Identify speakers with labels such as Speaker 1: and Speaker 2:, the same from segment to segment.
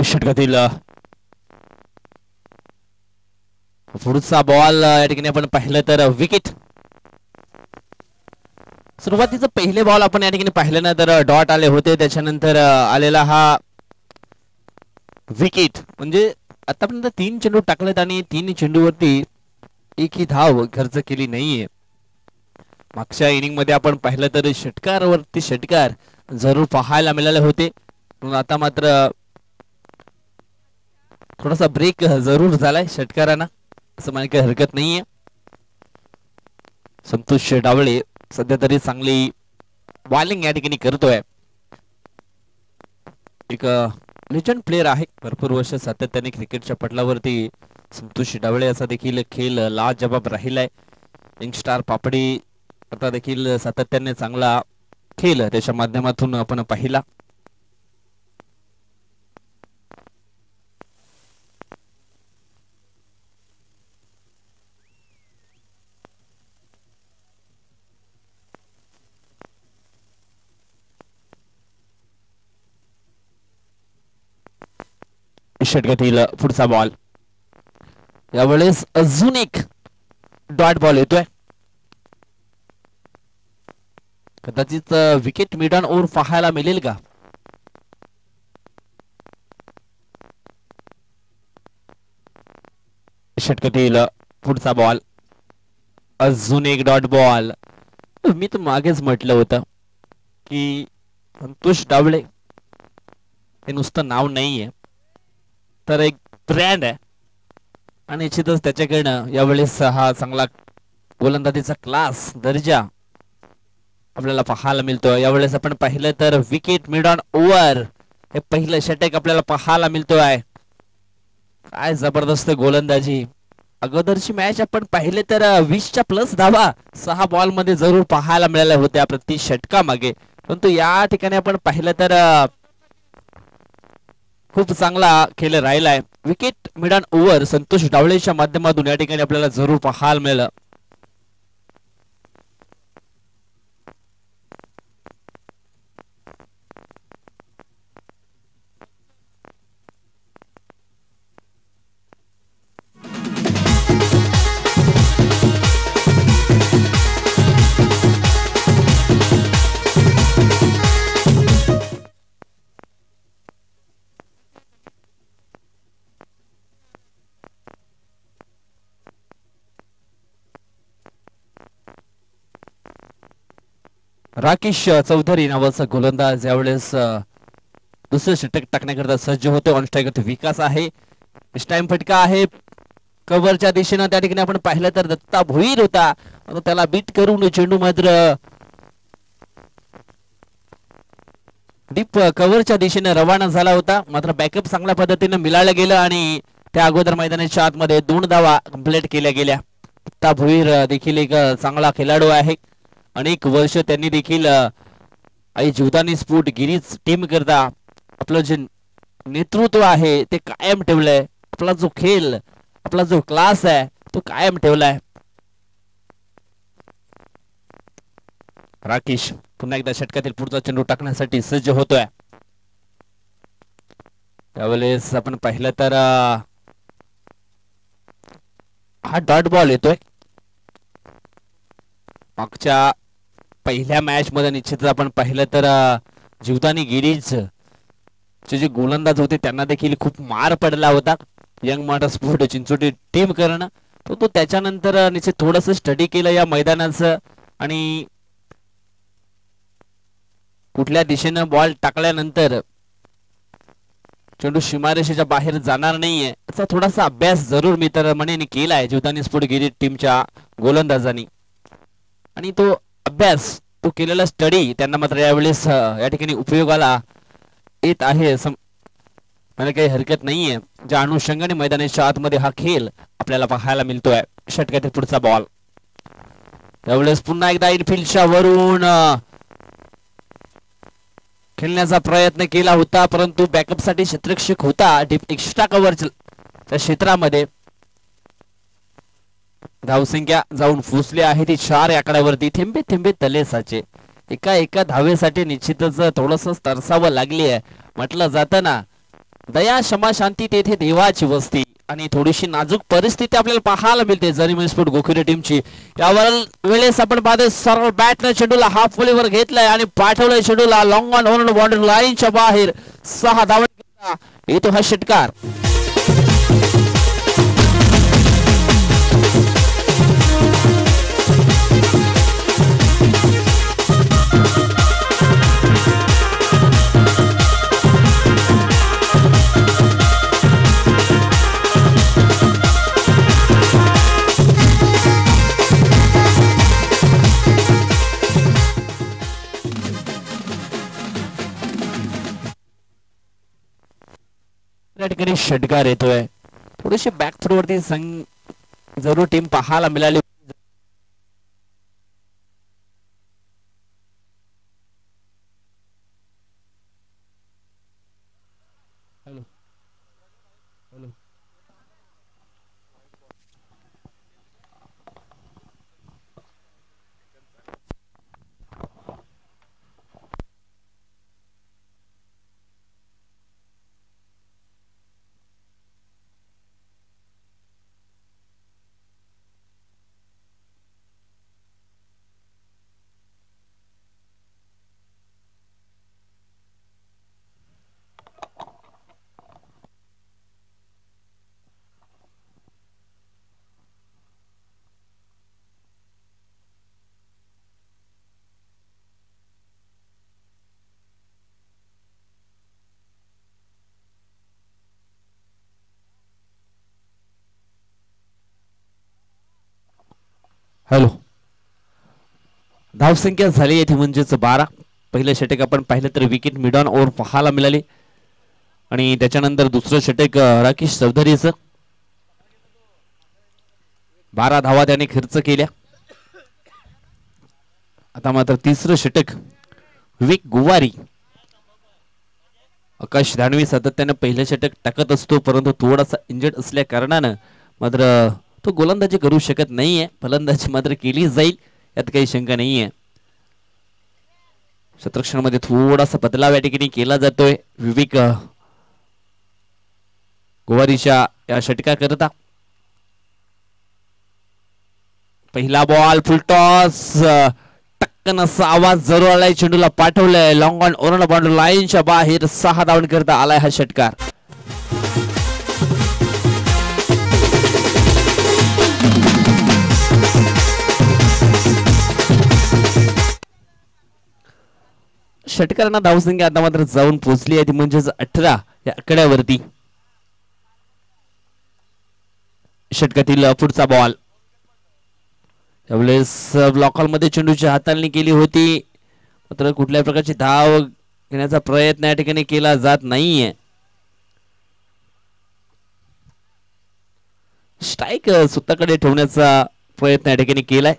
Speaker 1: षटकातील पुढचा बॉल या ठिकाणी आपण पाहिलं तर विकेट. सुरुवातीचं पहिले बॉल आपण या ठिकाणी पाहिलं ना तर डॉट आले होते, त्याच्यानंतर आलेला हा विकेट. म्हणजे आतापर्यंत 3 चेंडू टाकलेत आणि 3 चेंडूवरती एकही धाव खर्च केली नाहीये. मागच्या इनिंग मध्ये आपण पाहिलं तर षटकारावरती षटकार जरूर पाहायला मिळाले होते. आता मात्र थोडासा ब्रेक जरूर झालाय षटकारांना, असं म्हणायला काही हरकत नाहीये. संतोष डावळे सध्या तरी चांगली बॉलिंग या ठिकाणी करतोय. एक लेजंड प्लेयर आहे, भरपूर वर्ष सातत्याने क्रिकेटच्या पटलावरती संतोष डावळे असा देखील खेळ लाजबाब राहिलाय. यंगस्टार पापडी आता देखील सातत्याने चांगला खेळ त्याच्या माध्यमातून आपण पाहिला. षटकातील पुढचा बॉल, यावेळेस अजून एक डॉट बॉल येतोय. कदाचित विकेट मिड ऑन ओव्हर पाहायला मिळेल का? षटकातील पुढचा बॉल, अजून एक डॉट बॉल. मी तर मागेच म्हटलं होतं की संतोष डावळे हे नुसतं नाव नाहीये तर एक ब्रँड आहे आणि निश्चितच त्याच्याकडनं यावेळेस हा चांगला गोलंदाजीचा क्लास दर्जा आपल्याला पाहायला मिळतोय. यावेळेस आपण पाहिलं तर विकेट मिड ऑन ओव्हर हे पहिलं षटक आपल्याला पाहायला मिळतोय. काय जबरदस्त गोलंदाजी. अगोदरची मॅच आपण पाहिले तर 20च्या प्लस धावा 6 बॉल मध्ये जरूर पाहायला मिळाल्या होत्या प्रति षटका मागे, परंतु या ठिकाणी आपण पाहिलं तर खूप चांगला खेळ राहिलाय. Wicket mid on over Santosh डावळेच्या माध्यमातून या ठिकाणी आपल्याला जरूर पाहायला मिळालं. राकेश चौधरी नावाचा गोलंदाज यावेळेस दुसरं षटक टाकण्याकरता सज्ज होते. ऑन स्ट्राइक विकास आहे, टाइम फटका आहे कव्हरच्या दिशेनं. त्या ठिकाणी आपण पाहिलं तर दत्ता भोईर होता, त्याला बीट करून चेंडू मात्र डीप कव्हरच्या दिशेने रवाना झाला होता. मात्र बॅकअप चांगल्या पद्धतीने मिळालं गेलं आणि त्या अगोदर मैदानाच्या आतमध्ये 2 धावा कंप्लीट केल्या गेल्या. दत्ता भोईर देखील एक चांगला खेळाडू आहे. अनेक वर्ष त्यांनी देखील आई जीवदानी स्पोर्ट गिरीज टीम करता आपलं जे नेतृत्व आहे ते कायम ठेवलंय. आपला जो खेळ, आपला जो क्लास आहे तो कायम ठेवलाय. राकेश पुन्हा एकदा षटकातील पुढचा चेंडू टाकण्यासाठी सज्ज होतोय. त्यावेळेस आपण पाहिलं तर हा डॉट बॉल येतोय. मागच्या पहिल्या मॅच मध्ये निश्चितच आपण पाहिलं तर जीवदानी गिरीज चे जे गोलंदाज होते त्यांना देखील खूप मार पडला होता. Young martyr sport Chinchoti team करणं तो त्याच्यानंतर निश्चित थोडस स्टडी केलं या मैदानाचं आणि कुठल्या दिशेनं बॉल टाकल्यानंतर चेंडू सीमारेषेच्या बाहेर जाणार नाहीये याचा थोडासा अभ्यास जरूर मी तर म्हणेन केलाय जीवदानी स्पोर्ट गिरीज टीमच्या गोलंदाजांनी. आणि तो अभ्यास, तो केलेला स्टडी त्यांना मात्र यावेळेस या ठिकाणी उपयोगाला येत आहे मला काही हरकत नाहीये. ज्या अनुषंगाने मैदानाच्या आतमध्ये हा खेळ आपल्याला पाहायला मिळतोय. षटकातील पुढचा बॉल, यावेळेस पुन्हा एकदा इनफिल्डच्या वरून खेळण्याचा प्रयत्न केला होता, परंतु बॅकअप साठी क्षेत्ररक्षक होता डीप एक्स्ट्रा कव्हरच्या क्षेत्रामध्ये. धावसंख्या जाऊन फुसली आहे ती 4 आकड्यावरती. थेंबे थेंबे तले साचे. एका धावेसाठी निश्चितच थोडस तरसावं लागली आहे. म्हटलं जातं ना दया क्षमा शांती तेथे देवाची वस्ती आणि थोडीशी नाजूक परिस्थिती आपल्याला पाहायला मिळते जरी स्पोर्ट गोखुरे टीमची. यावर वेळेस आपण पाहतोय सरळ बॅटने चेंडूला हाफ वर घेतलाय आणि पाठवलंय चेंडूला लॉंग ऑन ओव्हर बाउंड्री लाईनच्या बाहेर. 6 धावा येतो हा षटकार. ठिकाणी षटकार येतोय. थोडीशी बॅक थ्रो वरती जरूर टीम पाहायला मिळाली. हॅलो, धावसंख्या झाली आहे ती म्हणजेच 12. पहिलं षटक आपण पाहिलं तर विकेट मिड ऑन ओव्हर पाहायला मिळाली आणि त्याच्यानंतर दुसरं षटक राकेश चौधरीचं 12 धावा त्याने खर्च केल्या. आता मात्र तिसरं षटक विवेक गुवारी. आकाश धानवी सातत्याने पहिलं षटक टाकत असतो परंतु थोडासा इंजर्ड असल्या कारणानं मात्र तो गोलंदाजी करू शकत नाहीये. फलंदाजी मात्र केली जाईल यात काही शंका नाहीये. क्षेत्ररक्षणामध्ये थोडासा बदलाव या ठिकाणी केला जातोय विवेक गुवारीच्या या षटकाकरता. पहिला बॉल फुलटॉस टक्कन असा आवाज जरूर आलाय. चेंडूला पाठवलंय लॉंग ऑन ओव्हर बाउंड्री लाईनच्या बाहेर. 6 धावन करता आलाय हा षटकार. षटकारांना धावसंख्या आता मात्र जाऊन पोहोचली आहे ती म्हणजेच 18 या आकड्यावरती. षटकातील पुढचा बॉल त्यावेळेस ब्लॉकॉल मध्ये चेंडूची हाताळणी केली होती मात्र कुठल्याही प्रकारची धाव घेण्याचा प्रयत्न या ठिकाणी केला जात नाहीये. स्ट्राईक स्वतःकडे ठेवण्याचा प्रयत्न या ठिकाणी केलाय.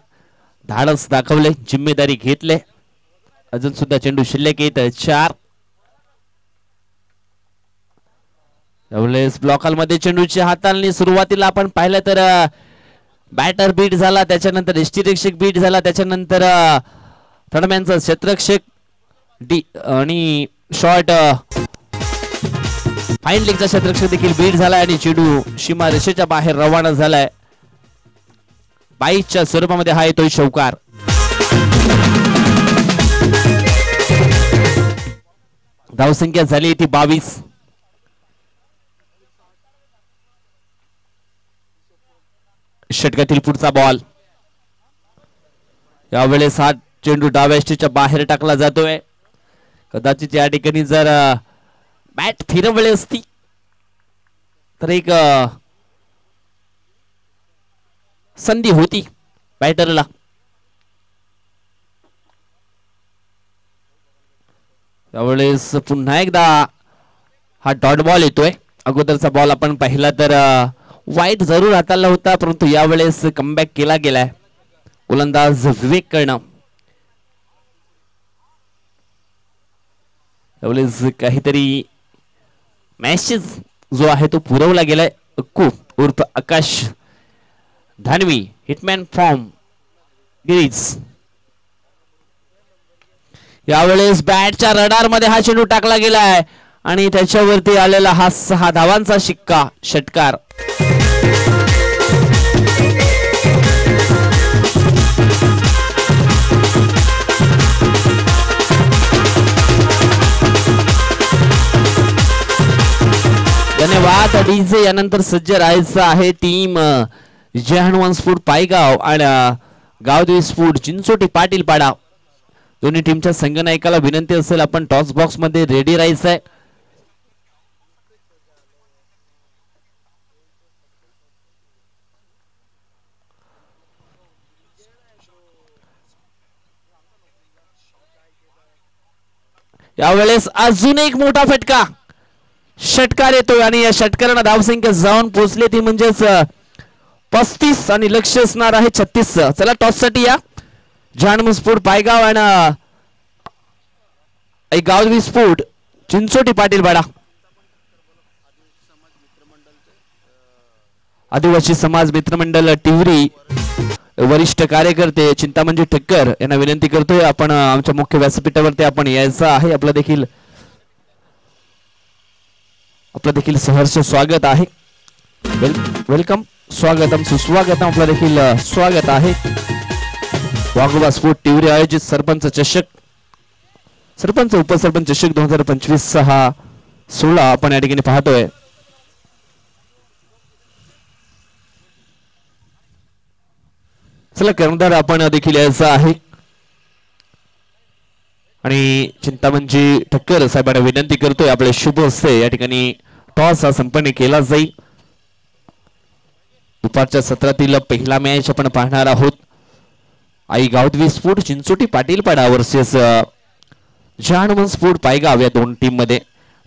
Speaker 1: धाडस दाखवले, जिम्मेदारी घेतले. अजून सुद्धा चेंडू शिल्लक येत 4. त्यावेळेस ब्लॉकॉल मध्ये चेंडूची हाताळणी सुरुवातीला आपण पाहिलं तर बॅटर बीट झाला, त्याच्यानंतर यष्टिरक्षक बीट झाला, त्याच्यानंतर थर्डमॅनचा क्षेत्ररक्षक आणि शॉर्ट फाईन लेगचा क्षेत्ररक्षक देखील बीट झाला आणि चेंडू सीमा रेषेच्या बाहेर रवाना झालाय. 22च्या स्वरूपामध्ये हा येतोय चौकार. धावसंख्या झाली ती 22. षटकातील पुढचा बॉल यावेळेस हा चेंडू डाव्या यष्टीच्या बाहेर टाकला जातोय. कदाचित या ठिकाणी जर बॅट फिरवली असती तर एक संधी होती बॅटरला. त्यावेळेस पुन्हा एकदा हा डॉट बॉल येतोय. अगोदरचा बॉल आपण पाहिला तर वाईट जरूर हाताळला होता परंतु यावेळेस कमबॅक केला गेलाय गोलंदाज विवेक कर्ण. त्यावेळेस काहीतरी मॅसेज जो आहे तो पुरवला गेलाय. अक्कू उर्फ आकाश धानवी हिटमॅन फॉर्म गिरीज. यावेळेस बॅटच्या रडार मध्ये हा चेंडू टाकला गेलाय आणि त्याच्यावरती आलेला हा 6 धावांचा शिक्का षटकार. धन्यवाद डीजे. यानंतर सज्ज राहायचं आहे टीम जय हनुमान स्फूट पायगाव आणि गावदेवी स्फूट चिंचोटी पाटील पाडा. दोन्ही टीमच्या संघनायकाला विनंती असेल आपण टॉस बॉक्स मध्ये रेडी राहायचं आहे. यावेळेस अजून एक मोठा फटका षटकार येतोय आणि या षटकारांना धावसंख्या जाऊन पोहोचली ती म्हणजेच 35 आणि लक्ष असणार आहे 36. चला टॉस साठी या. जहान स्फोट पायगाव आणि गावदेवी स्फोट चिंचोटी पाटील पाडा. आदिवासी समाज मित्रमंडळ टिवरी वरिष्ठ कार्यकर्ते चिंतामणजी ठक्कर यांना विनंती करतोय आपण आमच्या मुख्य व्यासपीठावरती आपण यायचं आहे. आपलं देखील सहर्ष स्वागत आहे. वेलकम स्वागतम सुस्वागतम. आपलं देखील स्वागत आहे. वाघोबा स्फोट टिवरी आयोजित सरपंच उपसरपंच चषक 2025-16 आपण या ठिकाणी पाहतोय. चला कर्णधार आपण देखील यायचं आहे आणि चिंतामणजी ठक्कर साहेबांना विनंती करतोय आपले शुभ हस्ते या ठिकाणी टॉस हा संपन्न केला जाईल. दुपारच्या सत्रातील पहिला मॅच आपण पाहणार आहोत. आई गावदेवी स्फोट चिंचोटी पाटील पाडा वर्सेस जहान स्फोट पायगाव या दोन टीम मध्ये.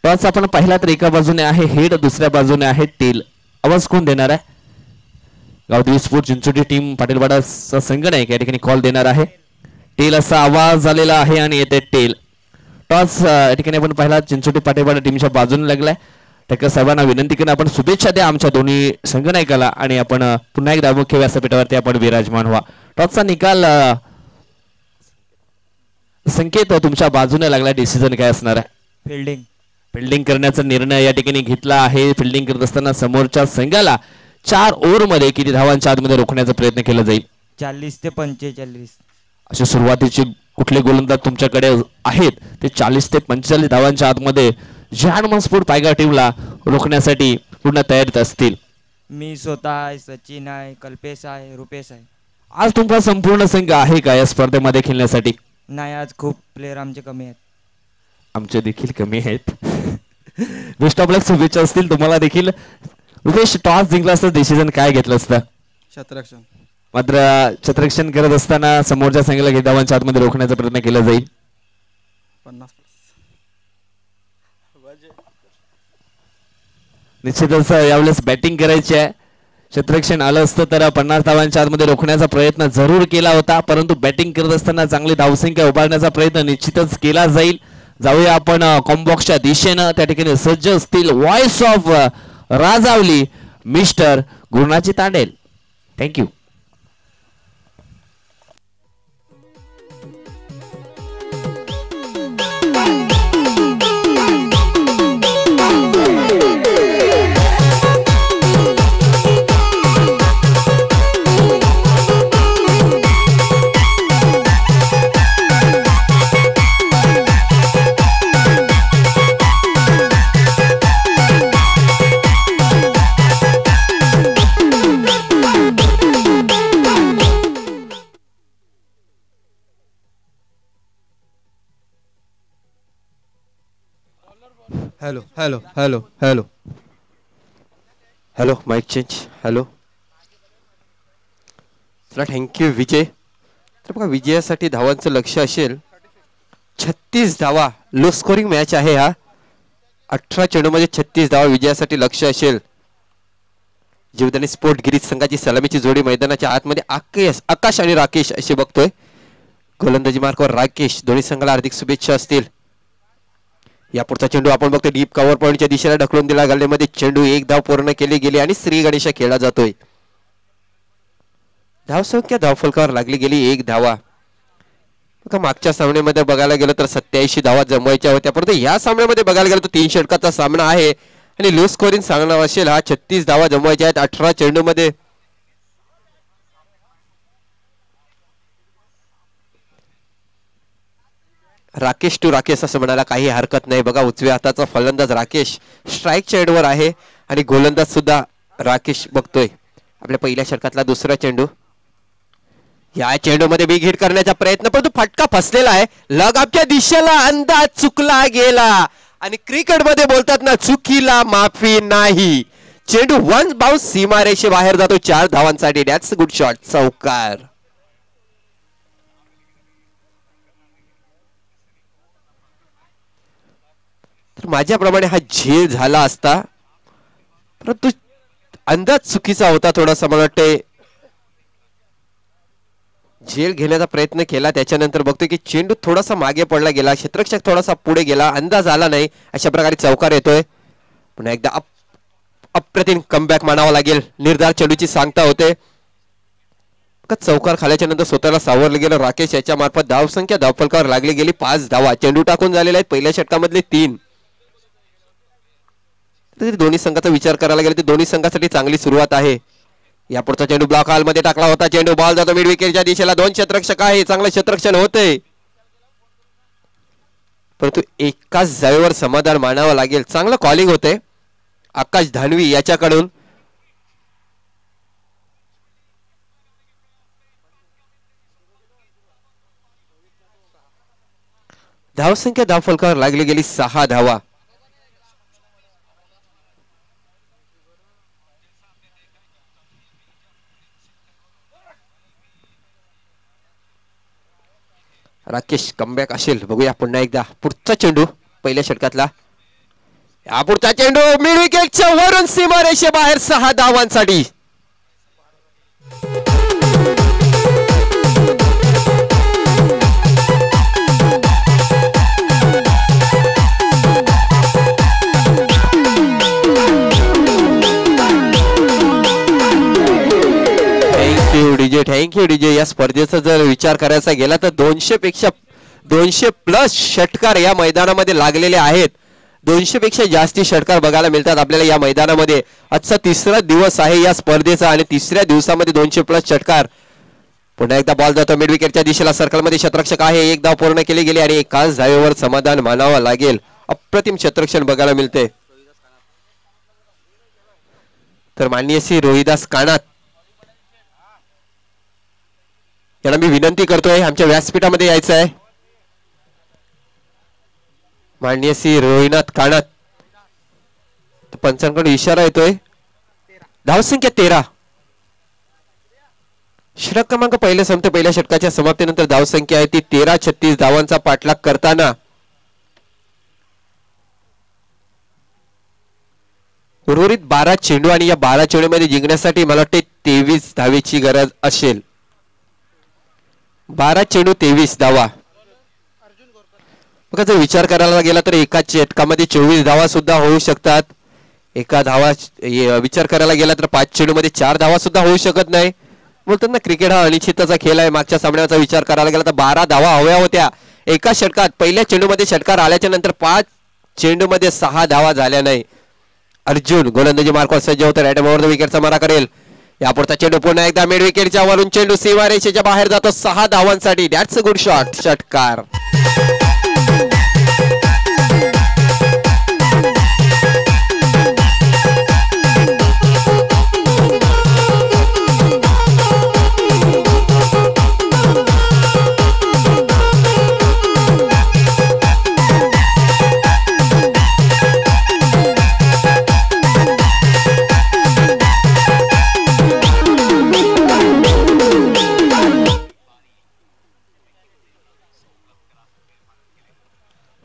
Speaker 1: टॉस आपण पाहिला तर एका बाजूने आहे हेड, दुसऱ्या बाजूने आहे टेल. आवाज कोण देणार आहे? गावदेवी स्फोट चिंचोटी टीम पाटीलपाडाचा संघनायक या ठिकाणी कॉल देणार आहे. टेल असा आवाज आलेला आहे आणि येते टेल. टॉस या ठिकाणी आपण पाहिला चिंचोटी पाटीलपाडा टीमच्या बाजूने लागलाय. ठक्कर साहेबांना विनंती करून आपण शुभेच्छा द्या आमच्या दोन्ही संघनायकाला आणि आपण पुन्हा एकदा मुख्य व्यासपीठावरती आपण विराजमान व्हा. टॉसचा निकाल संकेत तुमच्या बाजूने लागला. डिसिजन काय असणार आहे? फिल्डिंग करण्याचा निर्णय या ठिकाणी घेतला आहे. फिल्डिंग करत असताना समोरच्या संघाला 4 ओव्हर मध्ये किती धावांच्या आतमध्ये रोखण्याचा प्रयत्न केला जाईल?
Speaker 2: 40 ते 45.
Speaker 1: असे सुरुवातीचे कुठले गोलंदाज तुमच्याकडे आहेत ते 40 ते 45 धावांच्या आतमध्ये जहान स्फोट पायगाव टीमला रोखण्यासाठी पूर्ण तयारीत असतील.
Speaker 2: मी स्वतः आहे, सचिन आहे, कल्पेश आहे, रुपेश आहे.
Speaker 1: आज तुमचा संपूर्ण संघ आहे का या स्पर्धेमध्ये खेळण्यासाठी?
Speaker 2: नाही, आज खूप प्लेयर आमचे कमी आहेत.
Speaker 1: आमचे देखील कमी आहेत. बेस्ट ऑफ लक, शुभेच्छा असतील तुम्हाला देखील. रुपेश, टॉस जिंकला असता डिसिजन काय घेतलं असतं?
Speaker 3: क्षेत्ररक्षण.
Speaker 1: मात्र क्षेत्ररक्षण करत असताना समोरच्या संघाला किती धावांच्या आतमध्ये रोखण्याचा प्रयत्न केला जाईल?
Speaker 3: 50+.
Speaker 1: निश्चितच यावेळेस बॅटिंग करायची आहे. क्षेत्ररक्षण आलं असतं तर 50 धावांच्या आतमध्ये रोखण्याचा प्रयत्न जरूर केला होता, परंतु बॅटिंग करत असताना चांगली धावसंख्या उभारण्याचा प्रयत्न निश्चितच केला जाईल. जाऊया आपण कॉम्बॉक्सच्या दिशेनं. त्या ठिकाणी सज्ज असतील व्हॉइस ऑफ राजावली मिस्टर गुरुनाची Tandel. Thank you.
Speaker 3: Hello hello hello hello hello mike change. Hello. चला, थँक्यू विजय. तर बघा, विजयासाठी धावांचं लक्ष असेल 36 धावा. लो स्कोरिंग मॅच आहे हा. 18 चेंडूमध्ये 36 धावा विजयासाठी लक्ष असेल. जीवदानी स्पोर्ट गिरीज संघाची सलामीची जोडी मैदानाच्या आतमध्ये आकाश आणि राकेश असे बघतोय. गोलंदाजी मार्कावर राकेश. दोन्ही संघाला हार्दिक शुभेच्छा असतील. या पुढचा चेंडू आपण बघतोय डीप कव्हर पॉईंटच्या दिशेला ढकलून दिला. गल्लेमध्ये चेंडू 1 धाव पूर्ण केली गेली आणि श्री गणेशा खेळला जातोय. धावसंख्या धावफलकावर लागली गेली 1 धावा. मागच्या सामन्यामध्ये बघायला गेलं तर 87 धावा जमवायच्या होत्या, परंतु या सामन्यामध्ये बघायला गेलं तर 3 षटकाचा सामना आहे आणि लो स्कोरिंग सामना असेल हा. 36 धावा जमवायच्या आहेत 18 चेंडूमध्ये. राकेश टू राकेश असं म्हणायला काही हरकत नाही. बघा उजव्या हाताचा फलंदाज राकेश स्ट्राईकच्या एंडवर आहे आणि गोलंदाज सुद्धा राकेश बघतोय. आपल्या पहिल्या षटकातला दुसरा चेंडू, या चेंडूमध्ये बिग हिट करण्याचा प्रयत्न, परंतु फटका फसलेला आहे. लगामच्या दिशेला अंदाज चुकला गेला आणि क्रिकेटमध्ये बोलतात ना, चुकीला माफी नाही. चेंडू वन बाउन्स सीमारेषे बाहेर जातो 4 धावांसाठी. दॅट्स गुड शॉट, चौकार. तर माझ्याप्रमाणे हा झेल झाला असता, परंतु अंदाज चुकीचा होता थोडासा. मला वाटते झेल घेण्याचा प्रयत्न केला, त्याच्यानंतर बघतोय की चेंडू थोडासा मागे पडला गेला, क्षेत्ररक्षक थोडासा पुढे गेला, अंदाज आला नाही. अशा प्रकारे चौकार येतोय. पुन्हा एकदा अप्रतिम कमबॅक मानावा लागेल. निर्धार चेंडूची सांगता होते. चौकार खाल्याच्या नंतर स्वतःला सावरलं गेलं राकेश याच्या मार्फत. धावसंख्या धावफलकावर लागली गेली 5 धावा. चेंडू टाकून झालेले आहेत पहिल्या षटकामधले 3. दोन्ही संघाचा विचार करायला गेला तर दोन्ही संघासाठी चांगली सुरुवात आहे. यापुढचा चेंडू ब्लॉक हॉल मध्ये टाकला होता. चेंडू बॉल जातो मिड विकेटच्या दिशेला. 2 क्षेत्ररक्षक आहे, चांगलं क्षेत्ररक्षण होतंय, परंतु एकाच जागेवर समाधान मानावं लागेल. चांगलं कॉलिंग होते आकाश धानवी याच्याकडून. धावसंख्या धावफलकावर लागली गेली 6 धावा. राकेश कमबॅक असेल, बघूया पुन्हा एकदा. पुढचा चेंडू पहिल्या षटकातला, या पुढचा चेंडू मिड विकेटच्या वरून सीमारेषे बाहेर 6 धावांसाठी. Thank you DJ. या स्पर्धेचा जर विचार करायचा गेला तर 200 प्लस षटकार या मैदानामध्ये लागलेले आहेत. 200 पेक्षा जास्ती षटकार बघायला मिळतात आपल्याला या मैदानामध्ये. आजचा 3रा दिवस आहे या स्पर्धेचा आणि 3ऱ्या दिवसामध्ये 200 प्लस षटकार. पुन्हा एकदा बॉल जातो मिड विकेटच्या दिशेला. सर्कलमध्ये क्षेत्ररक्षक आहे, 1 धाव पूर्ण केली गेली आणि एकाच धावेवर समाधान मानावं लागेल. अप्रतिम क्षेत्ररक्षण बघायला मिळते. तर माननीय श्री रोहिदास काणात यांना मी विनंती करतोय आमच्या व्यासपीठामध्ये यायचं आहे. माननीय श्री रोहिनाथ काणात, पंचांकडून इशारा येतोय. धावसंख्या 13. षटक क्रमांक पहिल्या संपते. पहिल्या षटकाच्या समाप्तीनंतर धावसंख्या आहे ती 13. 36 धावांचा पाठलाग करताना उर्वरित 12 चेंडू आणि या 12 चेंडूमध्ये जिंकण्यासाठी मला वाटते 23 धावेची गरज असेल. 12 चेंडू 23 धावा. बघा जर विचार करायला गेला तर एका षटकामध्ये 24 धावा सुद्धा होऊ शकतात. एका धावा विचार करायला गेला तर 5 चेंडूमध्ये 4 धावा सुद्धा होऊ शकत नाही. बोलतात ना क्रिकेट हा अनिश्चिततेचा खेळ आहे. मागच्या सामन्याचा विचार करायला गेला तर 12 धावा हव्या होत्या एका षटकात. पहिल्या चेंडूमध्ये षटकार आल्याच्या नंतर 5 चेंडूमध्ये 6 धावा झाल्या नाही. अर्जुन गोलंदाजी मार्कवर सज्ज होतं. राईट ओव्हर द विकेटचा मारा करेल. यापुढचा चेंडू पुन्हा एकदा मिड विकेटच्या वरून चेंडू सीमारेषेच्या बाहेर जातो 6 धावांसाठी. दॅट्स अ गुड शॉट, षटकार.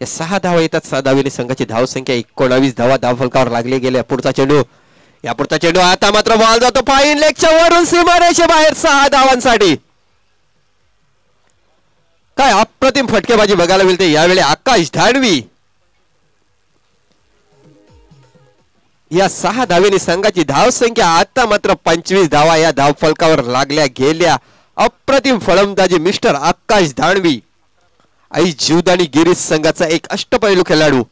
Speaker 3: या 6 धावा येतात. 6 धावेने संघाची धावसंख्या 19 धावा धावफलकावर लागले गेले. पुढचा चेंडू, या पुढचा चेंडू आता मात्र बॉल जातो फाईन लेगच्या वरून सीमारेषे बाहेर 6 धावांसाठी. काय अप्रतिम फटकेबाजी बघायला मिळते यावेळी. आकाश धानवी या 6 धावेने संघाची धावसंख्या आता मात्र 25 धावा या धावफलकावर लागल्या गेल्या. अप्रतिम फलंदाजी मिस्टर आकाश धानवी. आई जीवदानी गिरीश संघाचा एक अष्टपैलू खेळाडू.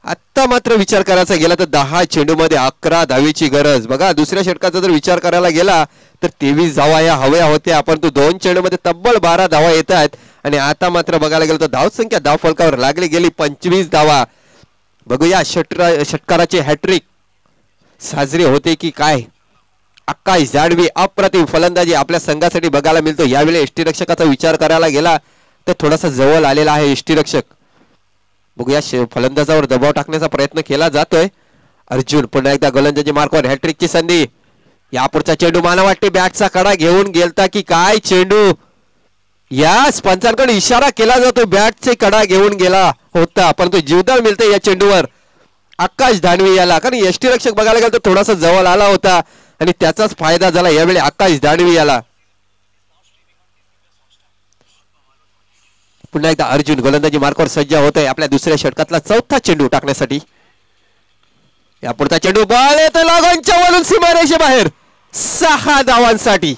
Speaker 3: आता मात्र विचार करायचा गेला तर 10 चेंडूमध्ये 11 धावेची गरज. बघा दुसऱ्या षटकाचा जर विचार करायला गेला तर 23 धावा या हव्या होत्या, परंतु 2 चेंडूमध्ये तब्बल 12 धावा येत आहेत. आणि आता मात्र बघायला गेलं तर धावसंख्या धावफलकावर लागली गेली 25 धावा. बघूया षटकाराची हॅट्रिक साजरी होते की काय. आकाश जाडवी अप्रतिम फलंदाजी आपल्या संघासाठी बघायला मिळतो. यावेळी यष्टीरक्षकाचा विचार करायला गेला तर थोडासा जवळ आलेला आहे यष्टीरक्षक. बघूया फलंदाजावर दबाव टाकण्याचा प्रयत्न केला जातोय. अर्जुन पुन्हा एकदा गोलंदाजी मार्कवर हॅट्रिकची संधी. यापुढचा चेंडू मला वाटते बॅटचा कडा घेऊन गेलता की काय चेंडू. याच पंचांकडे इशारा केला जातो बॅटचे कडा घेऊन गेला होता, परंतु जीवदान मिळते या चेंडूवर आकाश दानवे याला. कारण यष्टीरक्षक बघायला गेलं तर थोडासा जवळ आला होता आणि त्याचाच फायदा झाला यावेळी आकाश दानवे याला. पुन्हा एकदा अर्जुन गोलंदाजी मार्कवर सज्ज होत आहे आपल्या दुसऱ्या षटकातला चौथा चेंडू टाकण्यासाठी. यापुढचा चेंडू बॉल येतो लागूनच्या वरून सीमारेषेबाहेर 6 धावांसाठी.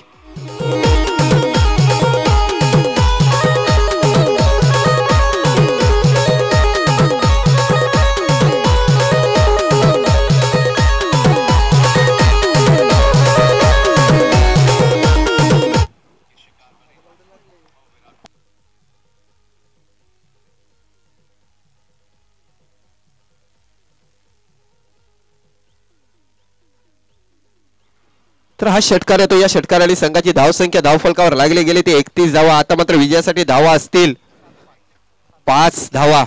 Speaker 3: तर हा षटकार येतो. या षटकाराने संघाची धावसंख्या धावफलकावर लागली गेली ते 31 धावा. आता मात्र विजयासाठी धावा असतील 5 धावा.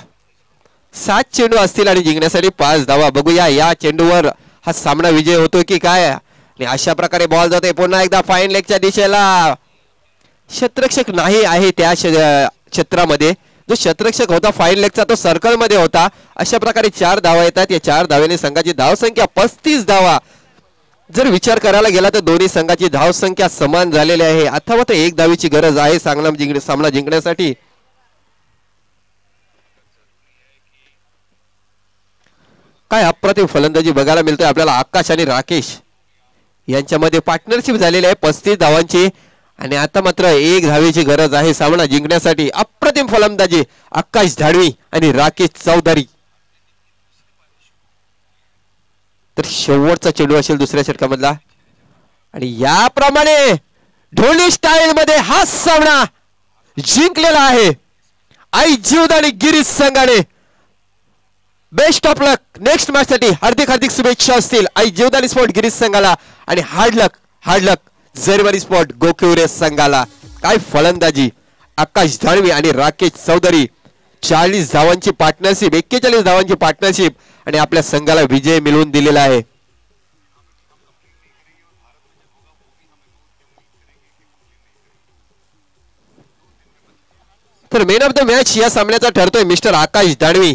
Speaker 3: 7 चेंडू असतील आणि जिंकण्यासाठी 5 धावा. बघूया या चेंडूवर हा सामना विजय होतो की काय. आणि अशा प्रकारे बॉल जाते पुन्हा एकदा फाईन लेगच्या दिशेला. क्षेत्ररक्षक नाही आहे त्या क्षेत्रामध्ये. जो क्षेत्ररक्षक होता फाईन लेगचा तो सर्कल मध्ये होता. अशा प्रकारे 4 धावा येतात. या 4 धावेने संघाची धावसंख्या 35 धावा. जर विचार करायला गेला तर दोन्ही संघाची धावसंख्या समान झालेली आहे. अथवा तर 1 धावेची गरज आहे सामना जिंकण्यासाठी. काय अप्रतिम फलंदाजी बघायला मिळतोय आपल्याला. आकाश आणि राकेश यांच्यामध्ये पार्टनरशिप झालेली आहे 35 धावांची. आणि आता मात्र 1 धावेची गरज आहे सामना जिंकण्यासाठी. अप्रतिम फलंदाजी आकाश धाडवी आणि राकेश चौधरी. तर शेवटचा चेंडू असेल दुसऱ्या षटकामधला. आणि याप्रमाणे ढोली स्टाईल मध्ये हा सामना जिंकलेला आहे आई जीवदानी गिरीश संघाने. Best of luck next match साठी हार्दिक हार्दिक शुभेच्छा असतील आई जीवदानी स्पोर्ट गिरीश संघाला आणि हार्ड लक झरवरी स्पोर्ट गोकिवरे संघाला. काय फलंदाजी आकाश धाडवी आणि राकेश चौधरी. 40 धावांची पार्टनरशिप 41 धावांची पार्टनरशिप आणि आपल्या संघाला विजय मिळवून दिलेला आहे. तर मेन ऑफ द मॅच या सामन्याचा ठरतोय मिस्टर आकाश दानवी,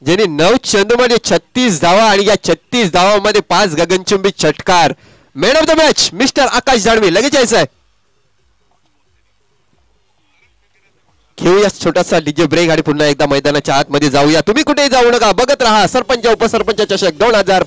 Speaker 3: ज्यांनी 9 चेंडूमध्ये 36 धावा आणि या 36 धावांमध्ये 5 गगनचुंबी षटकार. Man of the match mister Akash Danvi. लगेच यायचं आहे. घेऊया छोटासा डीजे ब्रेक आणि पुन्हा एकदा मैदानाच्या आतमध्ये जाऊया. तुम्ही कुठेही जाऊ नका, बघत राहा सरपंच उपसरपंच चषक 2025.